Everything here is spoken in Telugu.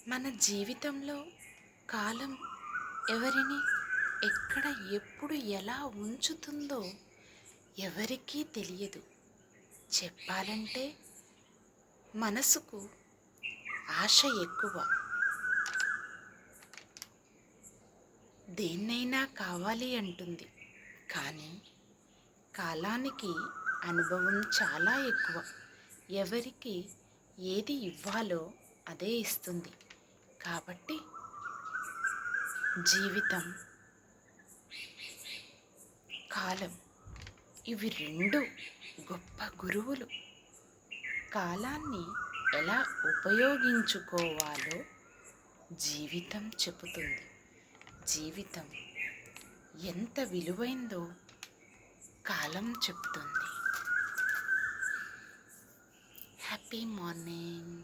మన జీవితంలో కాలం ఎవరిని ఎక్కడ ఎప్పుడు ఎలా ఉంచుతుందో ఎవరికీ తెలియదు. చెప్పాలంటే మనసుకు ఆశ ఎక్కువ. దేన్నైనా కావాలి అంటుంది, కానీ కాలానికి అనుభవం చాలా ఎక్కువ. ఎవరికి ఏది ఇవ్వాలో అదే ఇస్తుంది. కాబట్టి జీవితం, కాలం ఇవి రెండు గొప్ప గురువులు. కాలాన్ని ఎలా ఉపయోగించుకోవాలో జీవితం చెబుతుంది. జీవితం ఎంత విలువైందో కాలం చెప్తుంది. Happy morning.